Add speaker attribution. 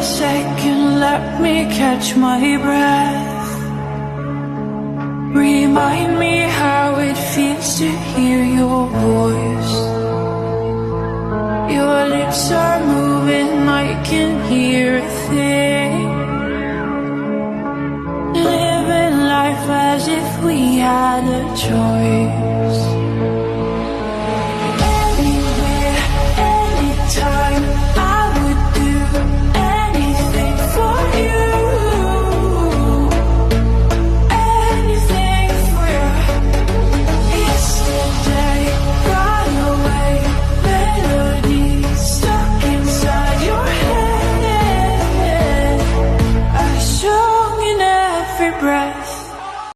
Speaker 1: second, let me catch my breath. Remind me how it feels to hear your voice. Your lips are moving, I can hear a thing. Living life as if we had a choice.